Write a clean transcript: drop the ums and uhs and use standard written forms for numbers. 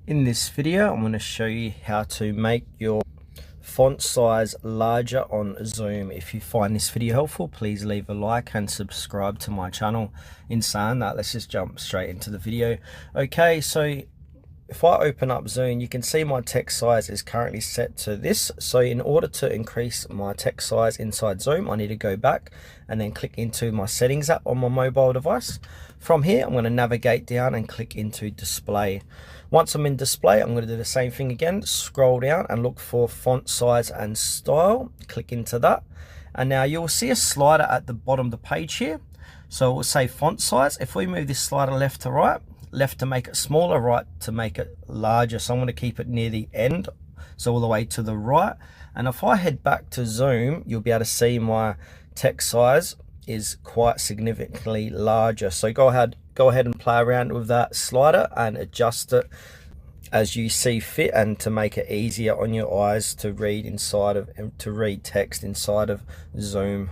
In this video, I'm going to show you how to make your font size larger on Zoom. If you find this video helpful, please leave a like and subscribe to my channel. In saying that, let's just jump straight into the video. Okay, so if I open up Zoom, you can see my text size is currently set to this. So in order to increase my text size inside Zoom, I need to go back and then click into my settings app on my mobile device. From here, I'm going to navigate down and click into display. Once I'm in display, I'm going to do the same thing again. Scroll down and look for font size and style. Click into that. And now you'll see a slider at the bottom of the page here. So it will say font size. If we move this slider left to right, left to make it smaller, right to make it larger. So I'm going to keep it near the end, so all the way to the right. And if I head back to Zoom, you'll be able to see my text size is quite significantly larger. So go ahead and play around with that slider and adjust it as you see fit, and to make it easier on your eyes to read text inside of Zoom.